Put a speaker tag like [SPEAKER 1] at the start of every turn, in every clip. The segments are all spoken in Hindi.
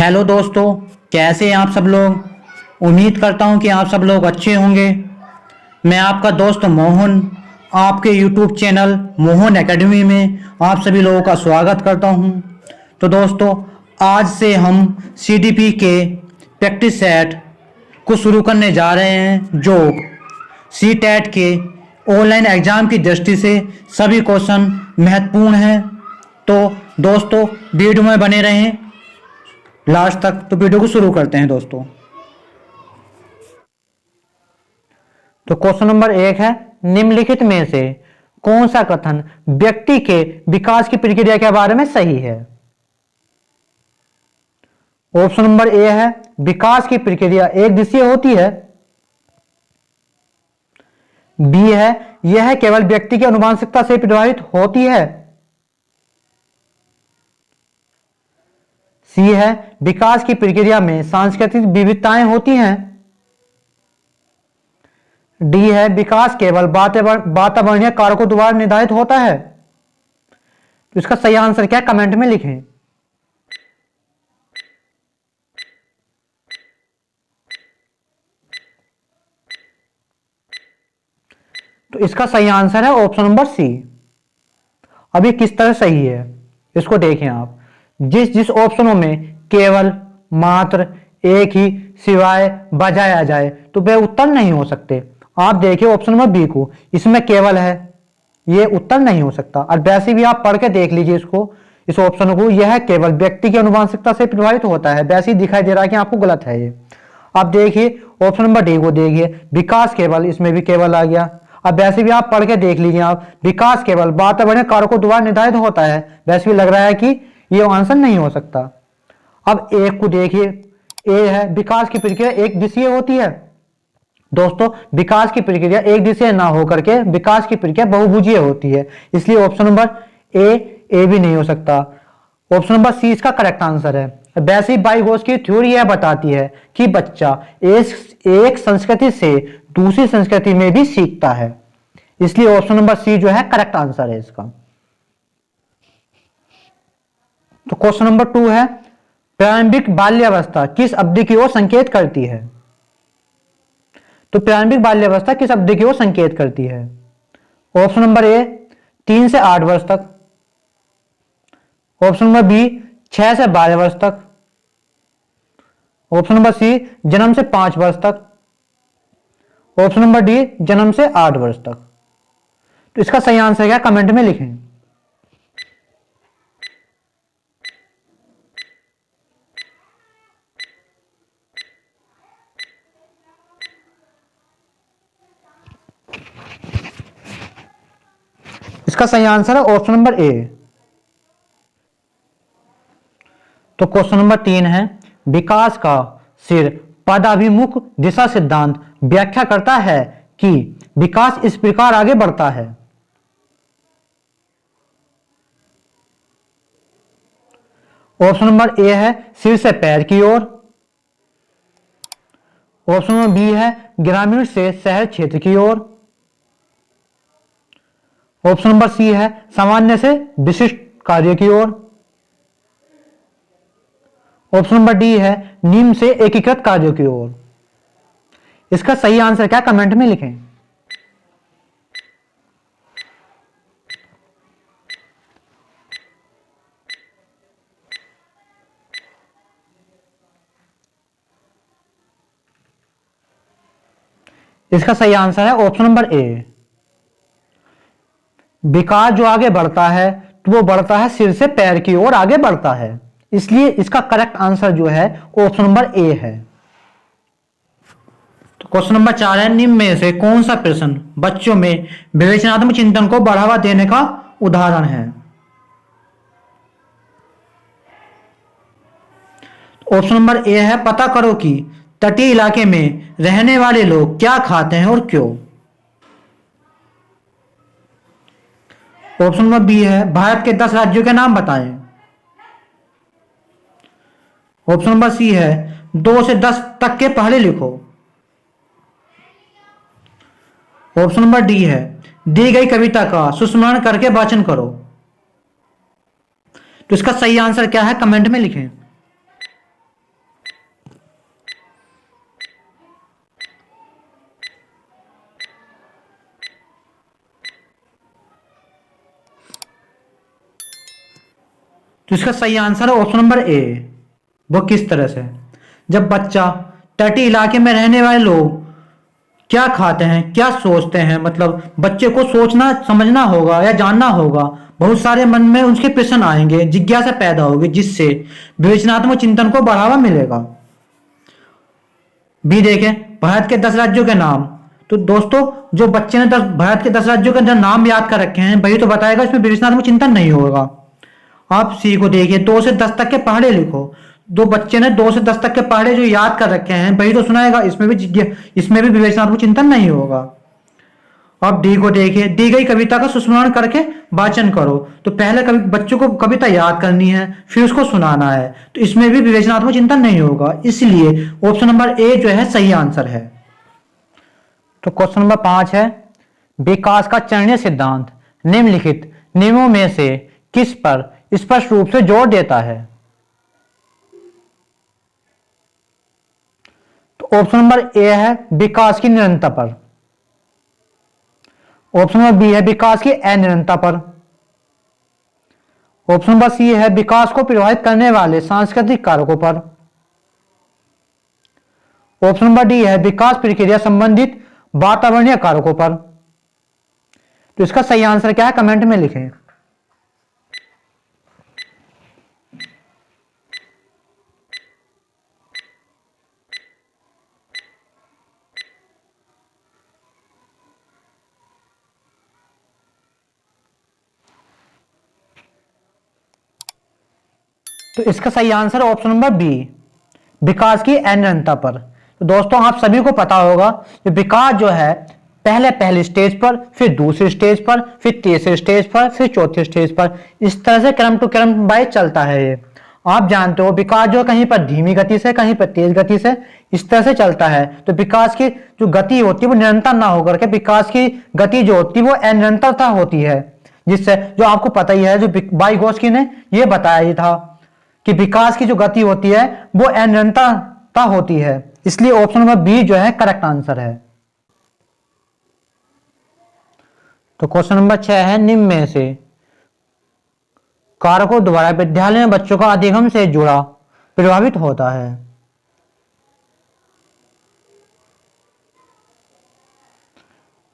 [SPEAKER 1] हेलो दोस्तों, कैसे हैं आप सब लोग। उम्मीद करता हूं कि आप सब लोग अच्छे होंगे। मैं आपका दोस्त मोहन आपके यूट्यूब चैनल मोहन एकेडमी में आप सभी लोगों का स्वागत करता हूं। तो दोस्तों, आज से हम सीडीपी के प्रैक्टिस सेट को शुरू करने जा रहे हैं, जो सी टेट के ऑनलाइन एग्ज़ाम की दृष्टि से सभी क्वेश्चन महत्वपूर्ण हैं। तो दोस्तों, वीडियो में बने रहें लास्ट तक। तो वीडियो को शुरू करते हैं दोस्तों। तो क्वेश्चन नंबर 1 है, निम्नलिखित में से कौन सा कथन व्यक्ति के विकास की प्रक्रिया के बारे में सही है। ऑप्शन नंबर ए है, विकास की प्रक्रिया एक दिशीय होती है। बी है, यह केवल व्यक्ति की आनुवंशिकता से प्रभावित होती है। सी है, विकास की प्रक्रिया में सांस्कृतिक विविधताएं होती हैं। डी है, विकास केवल वातावरणीय कारकों द्वारा निर्धारित होता है। तो इसका सही आंसर क्या है, कमेंट में लिखें। तो इसका सही आंसर है ऑप्शन नंबर सी। अभी किस तरह सही है इसको देखें आप। जिस जिस ऑप्शनों में केवल, मात्र, एक ही, सिवाय, बजाया जाए तो वे उत्तर नहीं हो सकते। आप देखिए ऑप्शन नंबर बी को, इसमें केवल है, ये उत्तर नहीं हो सकता। और वैसे भी आप पढ़ के देख लीजिए इसको, इस ऑप्शन को, यह केवल व्यक्ति की आनुवंशिकता से प्रभावित होता है, वैसे ही दिखाई दे रहा है कि आपको गलत है ये। अब देखिए ऑप्शन नंबर डी को देखिए, विकास केवल, इसमें भी केवल आ गया। अब वैसे भी आप पढ़ के देख लीजिए आप, विकास केवल वातावरणीय कारकों द्वारा निर्धारित होता है, वैसे भी लग रहा है कि ये आंसर नहीं हो सकता। अब एक को देखिए, ए है, विकास की प्रक्रिया एक दिशीय होती है। दोस्तों, विकास की प्रक्रिया एक दिशीय ना होकर के विकास की प्रक्रिया बहुभुजीय होती है, इसलिए ऑप्शन नंबर ए भी नहीं हो सकता। ऑप्शन नंबर सी इसका करेक्ट आंसर है। वैसे ही बाइगोस की थ्योरी यह बताती है कि बच्चा एक संस्कृति से दूसरी संस्कृति में भी सीखता है, इसलिए ऑप्शन नंबर सी जो है करेक्ट आंसर है इसका। तो क्वेश्चन नंबर 2 है, प्रारंभिक बाल्यावस्था किस अवधि की ओर संकेत करती है। तो प्रारंभिक बाल्यावस्था किस अवधि की ओर संकेत करती है। ऑप्शन नंबर ए 3 से 8 वर्ष तक। ऑप्शन नंबर बी 6 से 12 वर्ष तक। ऑप्शन नंबर सी जन्म से 5 वर्ष तक। ऑप्शन नंबर डी जन्म से 8 वर्ष तक। तो इसका सही आंसर क्या, कमेंट में लिखें। इसका सही आंसर है ऑप्शन नंबर ए। तो क्वेश्चन नंबर 3 है, विकास का सिर पदाभिमुख दिशा सिद्धांत व्याख्या करता है कि विकास इस प्रकार आगे बढ़ता है। ऑप्शन नंबर ए है, सिर से पैर की ओर। ऑप्शन नंबर बी है, ग्रामीण से शहर क्षेत्र की ओर। ऑप्शन नंबर सी है, सामान्य से विशिष्ट कार्य की ओर। ऑप्शन नंबर डी है, निम्न से एकीकृत कार्यों की ओर। इसका सही आंसर क्या, कमेंट में लिखें। इसका सही आंसर है ऑप्शन नंबर ए। विकास जो आगे बढ़ता है तो वो बढ़ता है सिर से पैर की ओर आगे बढ़ता है, इसलिए इसका करेक्ट आंसर जो है ऑप्शन नंबर ए है। तो क्वेश्चन नंबर 4 है, निम्न में से कौन सा प्रश्न बच्चों में विवेचनात्मक चिंतन को बढ़ावा देने का उदाहरण है। ऑप्शन नंबर ए है, पता करो कि तटीय इलाके में रहने वाले लोग क्या खाते हैं और क्यों। ऑप्शन नंबर बी है, भारत के 10 राज्यों के नाम बताएं। ऑप्शन नंबर सी है, 2 से 10 तक के पहले लिखो। ऑप्शन नंबर डी है, दी गई कविता का सुस्मरण करके वाचन करो। तो इसका सही आंसर क्या है, कमेंट में लिखें। तो इसका सही आंसर है ऑप्शन नंबर ए। वो किस तरह से? जब बच्चा तटीय इलाके में रहने वाले लोग क्या खाते हैं, क्या सोचते हैं, मतलब बच्चे को सोचना समझना होगा या जानना होगा। बहुत सारे मन में उसके प्रश्न आएंगे, जिज्ञासा पैदा होगी, जिससे विवेचनात्मक चिंतन को बढ़ावा मिलेगा। बी देखें, भारत के 10 राज्यों के नाम। तो दोस्तों, जो बच्चे ने भारत के 10 राज्यों के नाम याद कर रखे हैं वही तो बताएगा, इसमें विवेचनात्मक चिंतन नहीं होगा। आप सी को देखिए, 2 से 10 तक के पहाड़े लिखो। दो बच्चे ने 2 से 10 तक के पहाड़े जो याद कर रखे हैं वही तो सुनाएगा, इसमें भी विवेचनात्मक चिंतन नहीं होगा। अब डी को देखिए, दी गई कविता का सुस्मरण करके वाचन करो। तो पहले बच्चों को कविता याद करनी है, फिर उसको सुनाना है, तो इसमें भी विवेचनात्मक चिंतन नहीं होगा, इसलिए ऑप्शन नंबर ए जो है सही आंसर है। तो क्वेश्चन नंबर 5 है, विकास का चरणीय सिद्धांत निम्नलिखित नियमों में से किस पर स्पष्ट रूप से जोर देता है? तो ऑप्शन नंबर ए है विकास की निरंतरता पर। ऑप्शन नंबर बी है विकास की अनिरंतरता पर। ऑप्शन नंबर सी है विकास को प्रभावित करने वाले सांस्कृतिक कारकों पर। ऑप्शन नंबर डी है विकास प्रक्रिया संबंधित वातावरणीय कारकों पर। तो इसका सही आंसर क्या है, कमेंट में लिखें। तो इसका सही आंसर ऑप्शन नंबर बी, विकास की अनिरंतरता पर। तो दोस्तों, आप सभी को पता होगा कि विकास जो है पहले स्टेज पर, फिर दूसरे स्टेज पर, फिर तीसरे स्टेज पर, फिर चौथे स्टेज पर, इस तरह से क्रम टू क्रम वाइज चलता है ये। आप जानते हो विकास जो कहीं पर धीमी गति से, कहीं पर तेज गति से, इस तरह से चलता है। तो विकास की जो गति होती है वो निरंतर ना होकर के विकास की गति जो होती है वो अनिरंतरता होती है, जिससे जो आपको पता ही है, जो वाइगोत्स्की ने ये बताया ही था कि विकास की जो गति होती है वो अनिरंतरता होती है, इसलिए ऑप्शन नंबर बी जो है करेक्ट आंसर है। तो क्वेश्चन नंबर 6 है, निम्न में से कारकों द्वारा विद्यालय में बच्चों का अधिगम से जुड़ा प्रभावित होता है?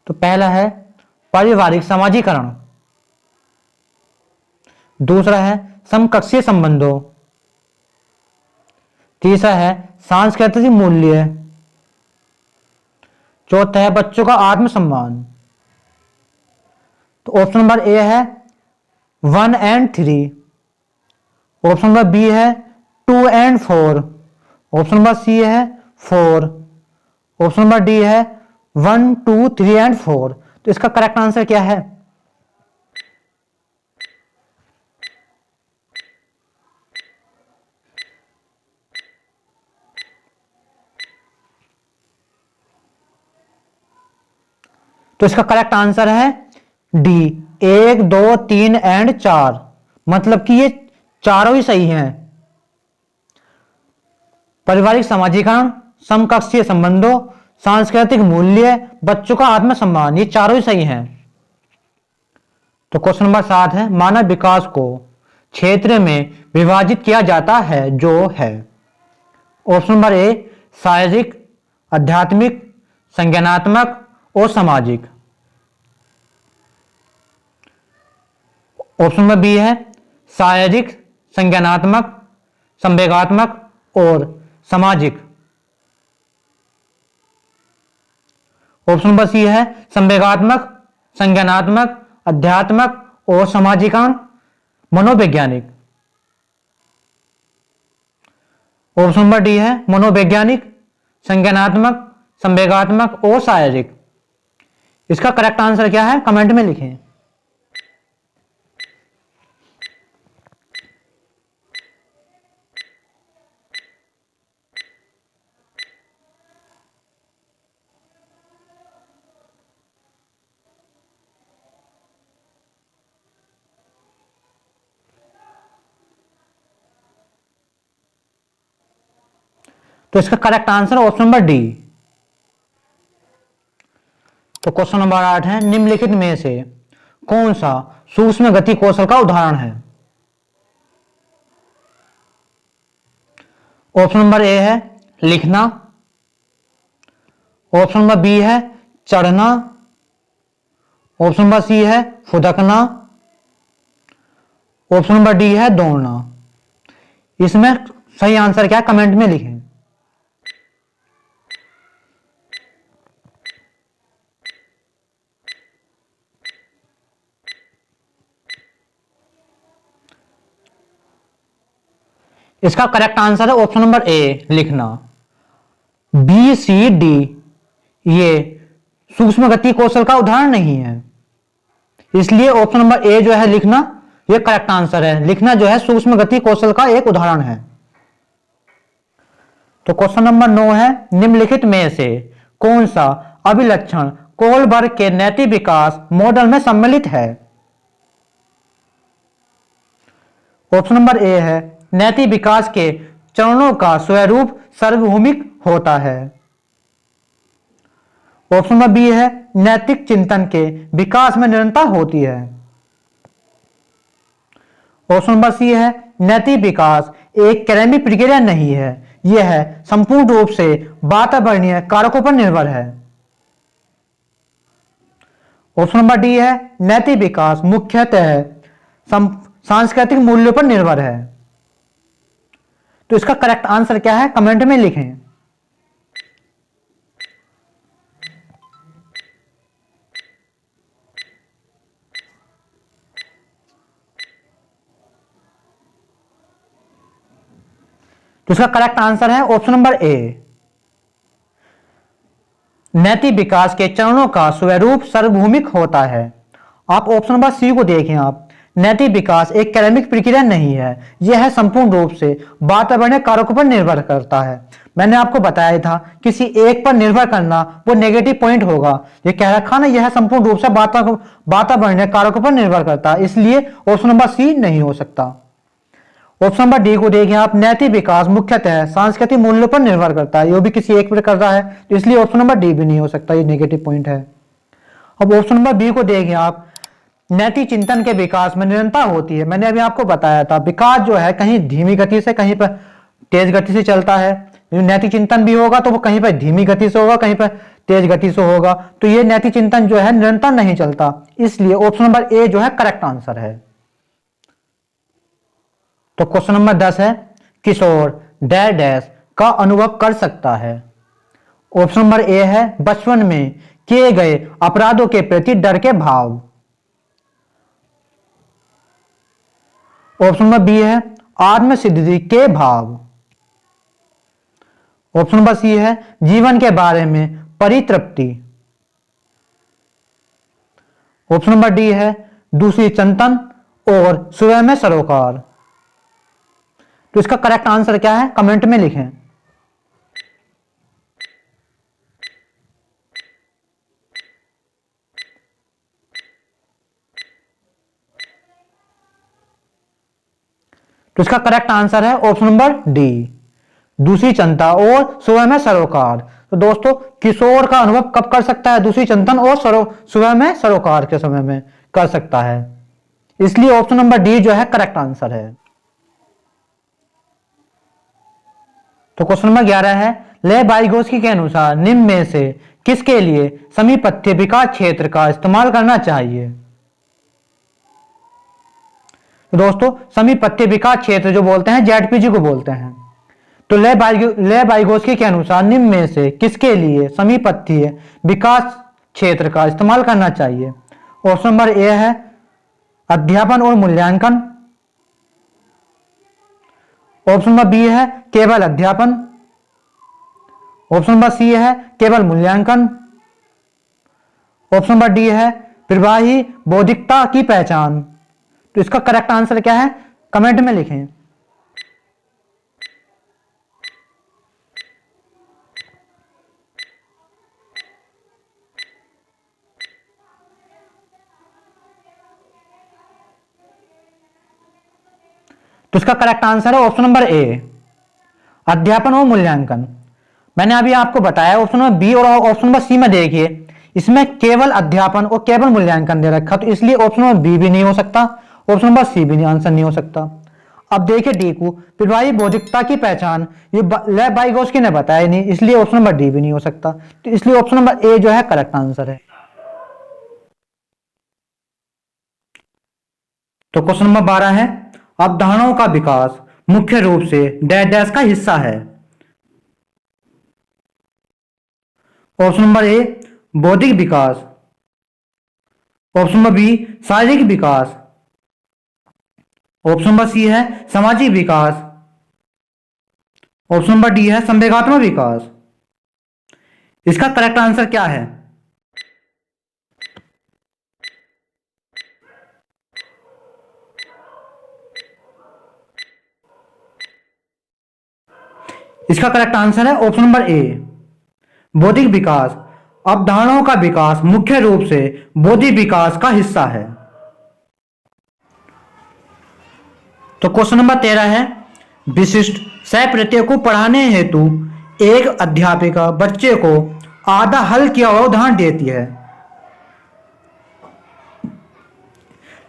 [SPEAKER 1] तो पहला है पारिवारिक समाजीकरण, दूसरा है समकक्षीय संबंधों, तीसरा है सांस्कृतिक मूल्य, चौथा है बच्चों का आत्मसम्मान। तो ऑप्शन नंबर ए है 1 और 3, ऑप्शन नंबर बी है 2 और 4, ऑप्शन नंबर सी है 4, ऑप्शन नंबर डी है 1, 2, 3 और 4। तो इसका करेक्ट आंसर क्या है? तो इसका करेक्ट आंसर है डी, 1, 2, 3 और 4, मतलब कि ये चारों ही सही हैं। पारिवारिक समाजीकरण, समकक्षीय संबंधों, सांस्कृतिक मूल्य, बच्चों का आत्मसम्मान, ये चारों ही सही हैं। तो क्वेश्चन नंबर 7 है, मानव विकास को क्षेत्र में विभाजित किया जाता है जो है? ऑप्शन नंबर ए शारीरिक, आध्यात्मिक, संज्ञानात्मक और सामाजिक। ऑप्शन नंबर बी है शारीरिक, संज्ञानात्मक, संवेगात्मक और सामाजिक। ऑप्शन नंबर सी है संवेगात्मक, संज्ञानात्मक, अध्यात्मक और सामाजिकान मनोवैज्ञानिक। ऑप्शन नंबर डी है मनोवैज्ञानिक, संज्ञानात्मक, संवेगात्मक और शारीरिक। इसका करेक्ट आंसर क्या है, कमेंट में लिखें। तो इसका correct answer option number D. तो क्वेश्चन नंबर 8 है, निम्नलिखित में से कौन सा सूक्ष्म गति कौशल का उदाहरण है? ऑप्शन नंबर ए है लिखना, ऑप्शन नंबर बी है चढ़ना, ऑप्शन नंबर सी है फुदकना, ऑप्शन नंबर डी है दौड़ना। इसमें सही आंसर क्या है कमेंट में लिखें। इसका करेक्ट आंसर है ऑप्शन नंबर ए लिखना। बी सी डी ये सूक्ष्म गति कौशल का उदाहरण नहीं है, इसलिए ऑप्शन नंबर ए जो है लिखना ये करेक्ट आंसर है। लिखना जो है सूक्ष्म गति कौशल का एक उदाहरण है। तो क्वेश्चन नंबर 9 है निम्नलिखित में से कौन सा अभिलक्षण कोलबर्ग के नैतिक विकास मॉडल में सम्मिलित है। ऑप्शन नंबर ए है नैतिक विकास के चरणों का स्वरूप सार्वभौमिक होता है। ऑप्शन नंबर बी है नैतिक चिंतन के विकास में निरंतरता होती है। ऑप्शन नंबर सी है नैतिक विकास एक क्रमिक प्रक्रिया नहीं है, यह है संपूर्ण रूप से वातावरणीय कारकों पर निर्भर है। ऑप्शन नंबर डी है नैतिक विकास मुख्यतः सांस्कृतिक मूल्यों पर निर्भर है। तो इसका करेक्ट आंसर क्या है कमेंट में लिखें। तो इसका करेक्ट आंसर है ऑप्शन नंबर ए नैतिक विकास के चरणों का स्वरूप सार्वभौमिक होता है। आप ऑप्शन नंबर सी को देखें, आप नैतिक विकास एक क्रमिक प्रक्रिया नहीं है, यह संपूर्ण रूप से वातावरणीय कारकों पर निर्भर करता है। मैंने आपको बताया था किसी एक पर निर्भर करना वो नेगेटिव पॉइंट होगा। ये कह रखा ना यह संपूर्ण रूप से वातावरणीय कारकों पर निर्भर करता है, इसलिए ऑप्शन नंबर सी नहीं हो सकता। ऑप्शन नंबर डी को देखें आप नैतिक विकास मुख्यतः सांस्कृतिक मूल्यों पर निर्भर करता है, ये भी किसी एक पर कर रहा है, तो इसलिए ऑप्शन नंबर डी भी नहीं हो सकता, ये नेगेटिव पॉइंट है। अब ऑप्शन नंबर बी को देखें आप नैतिक चिंतन के विकास में निरंतरता होती है। मैंने अभी आपको बताया था विकास जो है कहीं धीमी गति से कहीं पर तेज गति से चलता है। नैतिक चिंतन भी होगा तो वो कहीं पर धीमी गति से होगा, कहीं पर तेज गति से होगा। तो ये नैतिक चिंतन जो है निरंतर नहीं चलता, इसलिए ऑप्शन नंबर ए जो है करेक्ट आंसर है। तो क्वेश्चन नंबर 10 है किशोर डैश डैश का अनुभव कर सकता है। ऑप्शन नंबर ए है बचपन में किए गए अपराधों के प्रति डर के भाव। ऑप्शन नंबर बी है आत्मसिद्धि के भाव। ऑप्शन नंबर सी है जीवन के बारे में परितृप्ति। ऑप्शन नंबर डी है दूसरी चिंतन और स्वयं में सरोकार। तो इसका करेक्ट आंसर क्या है कमेंट में लिखें। तो इसका करेक्ट आंसर है ऑप्शन नंबर डी दूसरी चिंता और स्वयं में सरोकार। तो दोस्तों किशोर का अनुभव कब कर सकता है, दूसरी चिंतन और स्वयं में सरोकार के समय में कर सकता है, इसलिए ऑप्शन नंबर डी जो है करेक्ट आंसर है। तो क्वेश्चन नंबर 11 है ले वाइगोत्स्की के अनुसार निम्न में से किसके लिए समीपस्थ्य विकास क्षेत्र का इस्तेमाल करना चाहिए। तो दोस्तों समीपस्थ्य विकास क्षेत्र जो बोलते हैं जेडपीजी को बोलते हैं। तो ले वाइगोत्स्की के अनुसार निम्न में से किसके लिए समीपस्थ्य विकास क्षेत्र का इस्तेमाल करना चाहिए। ऑप्शन नंबर ए है अध्यापन और मूल्यांकन। ऑप्शन नंबर बी है केवल अध्यापन। ऑप्शन नंबर सी है केवल मूल्यांकन। ऑप्शन नंबर डी है प्रवाही बौद्धिकता की पहचान। तो इसका करेक्ट आंसर क्या है कमेंट में लिखें। तो इसका करेक्ट आंसर है ऑप्शन नंबर ए अध्यापन और मूल्यांकन। मैंने अभी आपको बताया ऑप्शन नंबर बी और ऑप्शन नंबर सी में देखिए इसमें केवल अध्यापन और केवल मूल्यांकन दे रखा, तो इसलिए ऑप्शन नंबर बी भी नहीं हो सकता, ऑप्शन नंबर सी भी नहीं आंसर नहीं हो सकता। अब देखिए डी को, प्रभावी बौद्धिकता की पहचान ये लेव वाइगोत्स्की ने बताया नहीं, इसलिए ऑप्शन नंबर डी भी नहीं हो सकता। तो इसलिए ऑप्शन नंबर ए जो है करेक्ट आंसर है। तो क्वेश्चन नंबर 12 है, अवधारणाओं का विकास मुख्य रूप से डैश डैश का हिस्सा है। ऑप्शन नंबर ए बौद्धिक विकास, ऑप्शन नंबर बी शारीरिक विकास, ऑप्शन नंबर सी है सामाजिक विकास, ऑप्शन नंबर डी है संवेगात्मक विकास। इसका करेक्ट आंसर क्या है? इसका करेक्ट आंसर है ऑप्शन नंबर ए बौद्धिक विकास। अवधारणाओं का विकास मुख्य रूप से बौद्धिक विकास का हिस्सा है। तो क्वेश्चन नंबर 13 है, विशिष्ट सह प्रत्यय को पढ़ाने हेतु एक अध्यापिका बच्चे को आधा हल किया हुआ उदाहरण देती है।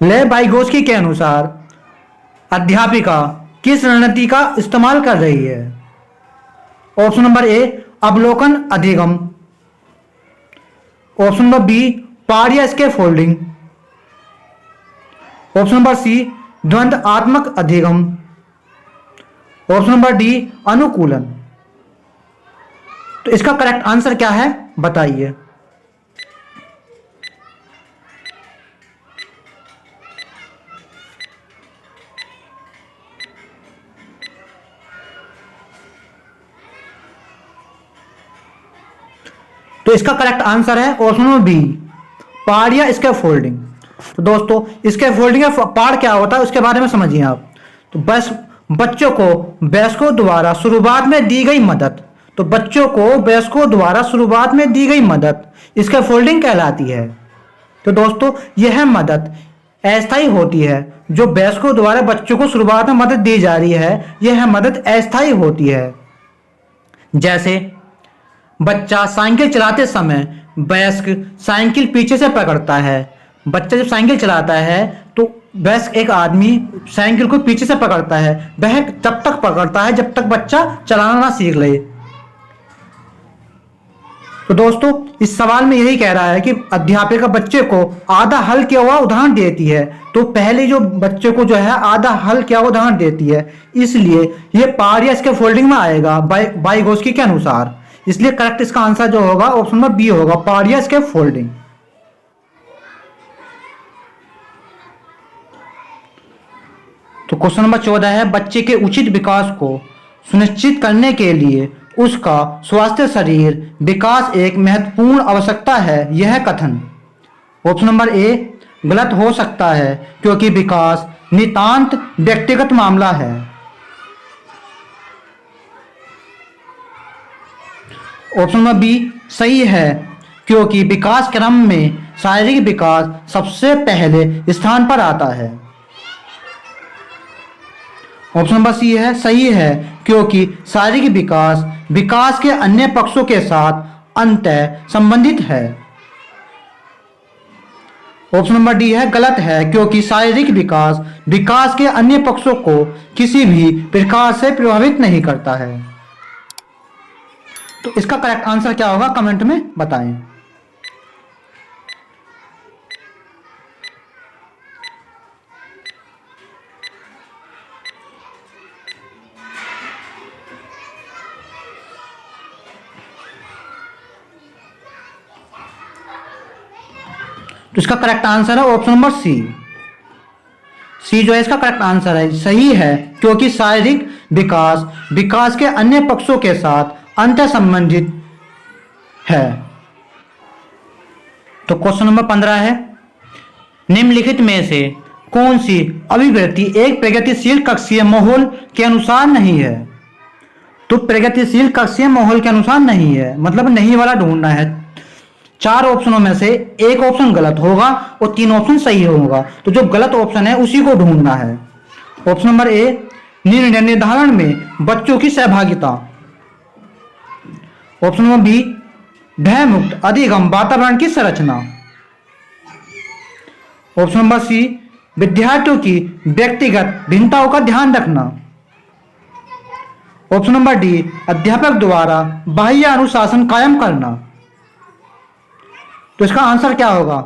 [SPEAKER 1] लेव वाइगोत्स्की के अनुसार अध्यापिका किस रणनीति का इस्तेमाल कर रही है? ऑप्शन नंबर ए अवलोकन अधिगम, ऑप्शन नंबर बी पार्या स्कैफोल्डिंग, ऑप्शन नंबर सी द्वंद्वात्मक अधिगम, ऑप्शन नंबर डी अनुकूलन। तो इसका करेक्ट आंसर क्या है बताइए। तो इसका करेक्ट आंसर है ऑप्शन नंबर बी पार्या स्कैफोल्डिंग। तो दोस्तों स्कैफोल्डिंग का पार्ट क्या होता है उसके बारे में समझिए आप। तो बस बच्चों को वयस्कों द्वारा शुरुआत में दी गई मदद, तो बच्चों को वयस्कों द्वारा शुरुआत में दी गई मदद स्कैफोल्डिंग कहलाती है। तो दोस्तों यह मदद अस्थायी होती है, जो वयस्कों द्वारा बच्चों को शुरुआत में मदद दी जा रही है यह मदद अस्थायी होती है। जैसे बच्चा साइकिल चलाते समय वयस्क साइकिल पीछे से पकड़ता है। बच्चा जब साइकिल चलाता है तो वयस्क एक आदमी साइकिल को पीछे से पकड़ता है, वह तब तक पकड़ता है जब तक बच्चा चलाना ना सीख ले। तो दोस्तों इस सवाल में यही कह रहा है कि अध्यापिका बच्चे को आधा हल किया हुआ उदाहरण देती है। तो पहले जो बच्चे को जो है आधा हल किया हुआ उदाहरण देती है, इसलिए ये पार्या स्कैफोल्डिंग में आएगा वाइगोत्स्की के अनुसार। इसलिए करेक्ट इसका आंसर जो होगा ऑप्शन नंबर बी होगा पार्या स्कैफोल्डिंग। तो क्वेश्चन नंबर 14 है, बच्चे के उचित विकास को सुनिश्चित करने के लिए उसका स्वास्थ्य शरीर विकास एक महत्वपूर्ण आवश्यकता है, यह कथन ऑप्शन नंबर ए गलत हो सकता है क्योंकि विकास नितांत व्यक्तिगत मामला है, ऑप्शन नंबर बी सही है क्योंकि विकास क्रम में शारीरिक विकास सबसे पहले स्थान पर आता है, ऑप्शन नंबर सी है सही है क्योंकि शारीरिक विकास विकास के अन्य पक्षों के साथ अंतः संबंधित है, ऑप्शन नंबर डी है गलत है क्योंकि शारीरिक विकास विकास के अन्य पक्षों को किसी भी प्रकार से प्रभावित नहीं करता है। तो इसका करेक्ट आंसर क्या होगा कमेंट में बताएं। तो इसका करेक्ट आंसर है ऑप्शन नंबर सी। सी जो है इसका करेक्ट आंसर है, सही है क्योंकि शारीरिक विकास विकास के अन्य पक्षों के साथ अंतर संबंधित है। तो क्वेश्चन नंबर 15 है, निम्नलिखित में से कौन सी अभिव्यक्ति एक प्रगतिशील कक्षीय माहौल के अनुसार नहीं है? तो प्रगतिशील कक्षीय माहौल के अनुसार नहीं है मतलब नहीं वाला ढूंढना है। 4 ऑप्शनों में से एक ऑप्शन गलत होगा और 3 ऑप्शन सही होगा। तो जो गलत ऑप्शन है उसी को ढूंढना है। ऑप्शन नंबर ए निर्णय निर्धारण में बच्चों की सहभागिता, ऑप्शन नंबर बी भय मुक्त अधिगम वातावरण की संरचना, ऑप्शन नंबर सी विद्यार्थियों की व्यक्तिगत भिन्नताओं का ध्यान रखना। ऑप्शन नंबर डी, अध्यापक द्वारा बाह्य अनुशासन कायम करना। तो इसका आंसर क्या होगा?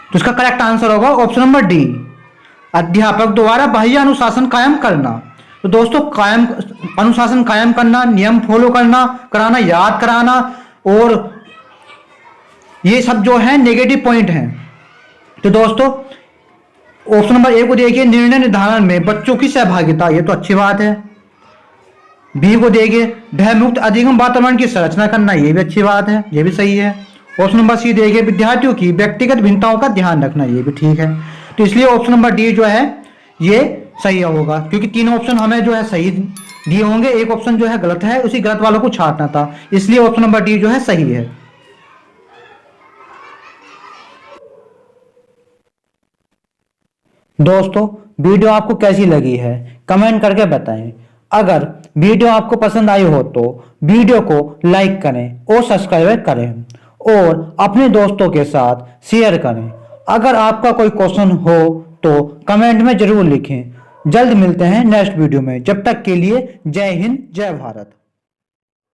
[SPEAKER 1] तो इसका करेक्ट आंसर होगा ऑप्शन नंबर डी, अध्यापक द्वारा बाह्य अनुशासन कायम करना। तो दोस्तों, कायम अनुशासन कायम करना, नियम फॉलो करना, कराना, याद कराना, और ये सब जो है नेगेटिव पॉइंट हैं। तो दोस्तों, ऑप्शन नंबर ए को देखिए, निर्णय निर्धारण में बच्चों की सहभागिता, ये तो अच्छी बात है। बी को देखिए, भयमुक्त अधिगम वातावरण की संरचना करना, ये भी अच्छी बात है, ये भी सही है। ऑप्शन नंबर सी देखिए, विद्यार्थियों की व्यक्तिगत भिन्नताओं का ध्यान रखना, ये भी ठीक है। तो इसलिए ऑप्शन नंबर डी जो है ये सही होगा, क्योंकि तीनों ऑप्शन हमें जो है सही दिए होंगे, एक ऑप्शन जो है गलत है, उसी गलत वालों को छांटना था, इसलिए ऑप्शन नंबर डी जो है सही है। दोस्तों, वीडियो आपको कैसी लगी है कमेंट करके बताएं। अगर वीडियो आपको पसंद आई हो तो वीडियो को लाइक करें और सब्सक्राइब करें और अपने दोस्तों के साथ शेयर करें। अगर आपका कोई क्वेश्चन हो तो कमेंट में जरूर लिखें। जल्द मिलते हैं नेक्स्ट वीडियो में, जब तक के लिए जय हिंद जय भारत।